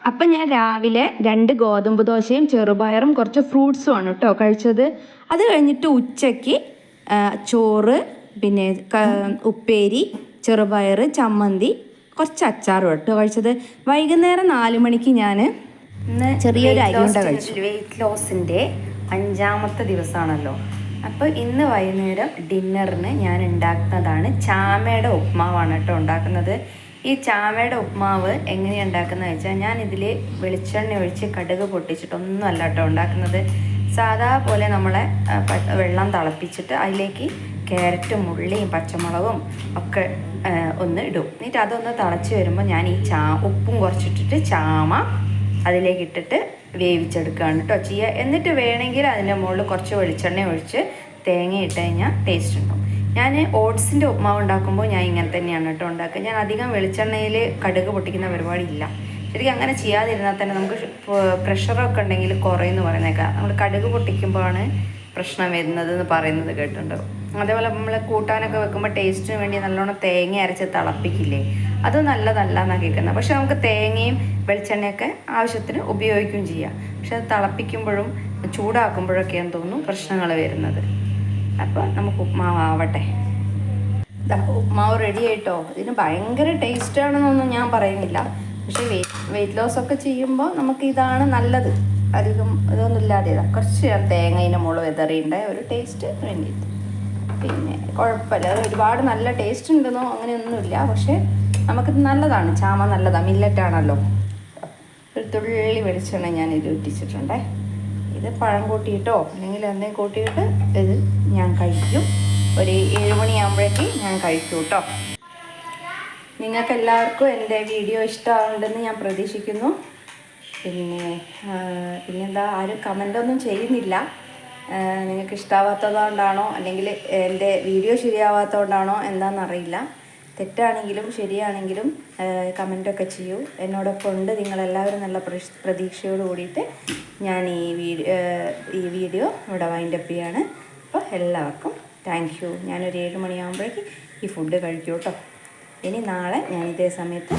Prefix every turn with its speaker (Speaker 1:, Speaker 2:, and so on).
Speaker 1: അപ്പം ഞാൻ രാവിലെ 2 ഗോതമ്പ് ദോശയും ചെറുപയറും കുറച്ച് ഫ്രൂട്ട്സും ആണ് കേട്ടോ കഴിച്ചത്. അത് കഴിഞ്ഞിട്ട് ഉച്ചയ്ക്ക് ചോറ്, പിന്നെ ഉപ്പേരി, ചെറുപയർ, ചമ്മന്തി, കുറച്ച് അച്ചാറും കേട്ടോ കഴിച്ചത്. വൈകുന്നേരം 4 മണിക്ക് ഞാൻ
Speaker 2: ഇന്ന്
Speaker 1: ചെറിയൊരു അരിയുണ്ട കഴിച്ചു.
Speaker 2: വെയിറ്റ് ലോസിൻ്റെ 5ാമത്തെ ദിവസമാണല്ലോ. അപ്പോൾ ഇന്ന് വൈകുന്നേരം ഡിന്നറിന് ഞാൻ ഉണ്ടാക്കുന്നതാണ് ചാമയുടെ ഉപ്മാവാണ് കേട്ടോ ഉണ്ടാക്കുന്നത്. ഈ ചാമയുടെ ഉപ്മാവ് എങ്ങനെയാണ് ഉണ്ടാക്കുന്നത് വെച്ചാൽ, ഞാൻ ഇതിൽ വെളിച്ചെണ്ണ ഒഴിച്ച് കടുക് പൊട്ടിച്ചിട്ടൊന്നും അല്ല കേട്ടോ ഉണ്ടാക്കുന്നത്. സാധാ പോലെ നമ്മളെ വെള്ളം തിളപ്പിച്ചിട്ട് അതിലേക്ക് ക്യാരറ്റും ഉള്ളിയും പച്ചമുളകും ഒക്കെ ഒന്ന് ഇടും. എന്നിട്ട് അതൊന്ന് തിളച്ച് വരുമ്പോൾ ഞാൻ ഈ ഉപ്പും കുറച്ചിട്ടിട്ട് ചാമ അതിലേക്ക് ഇട്ടിട്ട് വേവിച്ചെടുക്കുകയാണ് കേട്ടോ ചെയ്യുക. എന്നിട്ട് വേണമെങ്കിൽ അതിൻ്റെ മുകളിൽ കുറച്ച് വെളിച്ചെണ്ണ ഒഴിച്ച് തേങ്ങ ഇട്ട് കഴിഞ്ഞാൽ ടേസ്റ്റ് ഉണ്ടാവും. ഞാൻ ഓട്സിൻ്റെ ഉപ്മാവ് ഉണ്ടാക്കുമ്പോൾ ഞാൻ ഇങ്ങനെ തന്നെയാണ് കേട്ടോ ഉണ്ടാക്കുക. ഞാൻ അധികം വെളിച്ചെണ്ണയിൽ കടുക് പൊട്ടിക്കുന്ന പരിപാടി ഇല്ല. ശരിക്കും അങ്ങനെ ചെയ്യാതിരുന്നാൽ തന്നെ നമുക്ക് പ്രഷറൊക്കെ ഉണ്ടെങ്കിൽ കുറയുമെന്ന് പറയുന്നേക്കാം. നമ്മൾ കടുക് പൊട്ടിക്കുമ്പോഴാണ് പ്രശ്നം വരുന്നത് എന്ന് പറയുന്നത് കേട്ടിട്ടുണ്ടാവും. അതേപോലെ നമ്മൾ കൂട്ടാനൊക്കെ വെക്കുമ്പോൾ ടേസ്റ്റിന് വേണ്ടി നല്ലോണം തേങ്ങ അരച്ച് തിളപ്പിക്കില്ലേ, അത് നല്ലതല്ല എന്നാണ് കേൾക്കുന്നത്. പക്ഷെ നമുക്ക് തേങ്ങയും വെളിച്ചെണ്ണയൊക്കെ ആവശ്യത്തിന് ഉപയോഗിക്കുകയും ചെയ്യാം. പക്ഷെ അത് തിളപ്പിക്കുമ്പോഴും ചൂടാക്കുമ്പോഴൊക്കെയാണ് തോന്നുന്നു പ്രശ്നങ്ങൾ വരുന്നത്. അപ്പോൾ നമുക്ക് ഉപ്മാവ് ആവട്ടെ. ഉപ്മാവ് റെഡി ആയിട്ടോ. ഇതിന് ഭയങ്കര ടേസ്റ്റാണെന്നൊന്നും ഞാൻ പറയുന്നില്ല. പക്ഷേ വെയിറ്റ് ലോസ് ഒക്കെ ചെയ്യുമ്പോൾ നമുക്ക് ഇതാണ് നല്ലത്. അധികം ഇതൊന്നും ഇല്ലാതെ കുറച്ച് തേങ്ങയിൻ്റെ മുളക് വെതറിയുണ്ട് ഒരു ടേസ്റ്റ് വേണ്ടിയിട്ട്. പിന്നെ കുഴപ്പമില്ല, ഒരുപാട് നല്ല ടേസ്റ്റ് ഉണ്ടെന്നോ അങ്ങനെയൊന്നുമില്ല. പക്ഷേ നമുക്കിത് നല്ലതാണ്. ചാമ നല്ലതാണ്, മില്ലറ്റാണല്ലോ. ഒരു തുള്ളി വെളിച്ചെണ്ണ ഞാൻ ഇത് ഇട്ടിച്ചിട്ടുണ്ടേ. ഇത് പഴം കൂട്ടിയിട്ടോ അല്ലെങ്കിൽ എന്തെങ്കിലും കൂട്ടിയിട്ട് ഇത് ഞാൻ കഴിക്കും. ഒരു 7 മണിയാകുമ്പോഴേക്ക് ഞാൻ കഴിക്കും കേട്ടോ. നിങ്ങൾക്ക് എല്ലാവർക്കും എൻ്റെ വീഡിയോ ഇഷ്ടമാവുന്നുണ്ടെന്ന് ഞാൻ പ്രതീക്ഷിക്കുന്നു. പിന്നെന്താ, ആരും കമൻ്റൊന്നും ചെയ്യുന്നില്ല. നിങ്ങൾക്ക് ഇഷ്ടമാവാത്തതുകൊണ്ടാണോ അല്ലെങ്കിൽ എൻ്റെ വീഡിയോ ശരിയാവാത്തതുകൊണ്ടാണോ എന്താണെന്നറിയില്ല. തെറ്റാണെങ്കിലും ശരിയാണെങ്കിലും കമൻ്റൊക്കെ ചെയ്യൂ. എന്നോടൊപ്പം ഉണ്ട് നിങ്ങളെല്ലാവരും. നല്ല പ്രതീക്ഷയോട് കൂടിയിട്ട് ഞാൻ ഈ വീഡിയോ ഇവിടെ വൈൻഡപ്പ് ചെയ്യാണ്. അപ്പോൾ എല്ലാവർക്കും താങ്ക് യു. ഞാനൊരു 7 മണിയാകുമ്പോഴേക്ക് ഈ ഫുഡ് കഴിക്കൂ കേട്ടോ. ഇനി നാളെ ഞാൻ ഇതേ സമയത്ത്